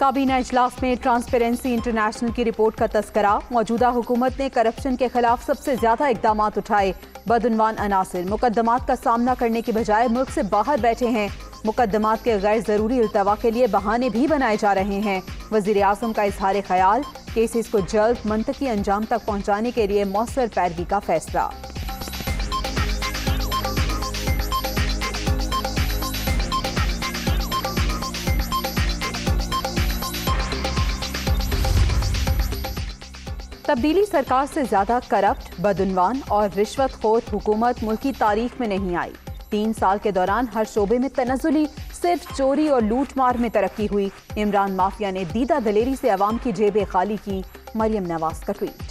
काबीना इजलास में ट्रांसपेरेंसी इंटरनेशनल की रिपोर्ट का तस्करा। मौजूदा हुकूमत ने करप्शन के खिलाफ सबसे ज्यादा इकदाम उठाए। बदउनवान अनासिर मुकदमात का सामना करने की बजाय मुल्क से बाहर बैठे हैं। मुकदमात के गैर जरूरी इल्तवा के लिए बहाने भी बनाए जा रहे हैं। वजीर आज़म का इजहार ख्याल, केसेस को जल्द मंतकी अंजाम तक पहुँचाने के लिए मौसर पैरवी का फैसला। तब्दीली सरकार से ज्यादा करप्ट, बदउनवान और रिश्वतखोर हुकूमत मुल्क की तारीख में नहीं आई। 3 साल के दौरान हर शोबे में तनज़्ज़ुली, सिर्फ चोरी और लूट मार में तरक्की हुई। इमरान माफिया ने दीदा दलेरी से अवाम की जेबें खाली की। मरियम नवाज का ट्वीट।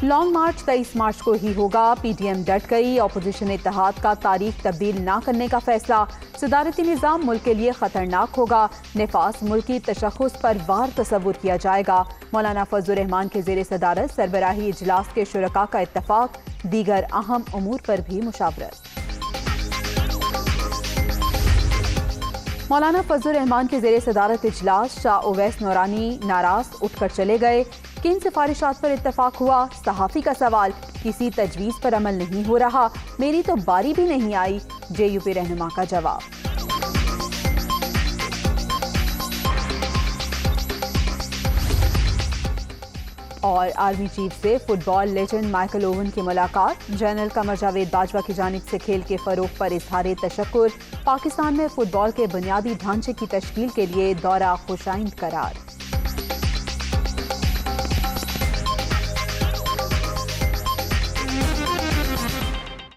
लॉन्ग मार्च 23 मार्च को ही होगा। पीडीएम डट गई। अपोजिशन इत्तेहाद का तारीख तब्दील न करने का फैसला। सदारती निज़ाम मुल्क के लिए खतरनाक होगा। निफास मुल्की तशख़्ख़ुस पर वार तस्वुर किया जाएगा। मौलाना फजल रहमान के ज़ेरे सदारत सरबराही इजलास के शुरका का इत्तफाक। दीगर अहम उमूर पर भी मुशावरत। मौलाना फजल रहमान के ज़ेरे सदारत इजलास। शाह उवैस नूरानी नाराज उठकर चले गए। किन सिफारिशात पर इत्तफाक हुआ? सहाफ़ी का सवाल। किसी तजवीज़ पर अमल नहीं हो रहा, मेरी तो बारी भी नहीं आई। जेयूपी रहनुमा का जवाब। और आर्मी चीफ से फुटबॉल लेजेंड माइकल ओवन की मुलाकात। जनरल कमर जावेद बाजवा की जानिब से खेल के फरोग पर इजहार तशक्कुर। पाकिस्तान में फुटबॉल के बुनियादी ढांचे की तश्कील के लिए दौरा खुशाइंद करार।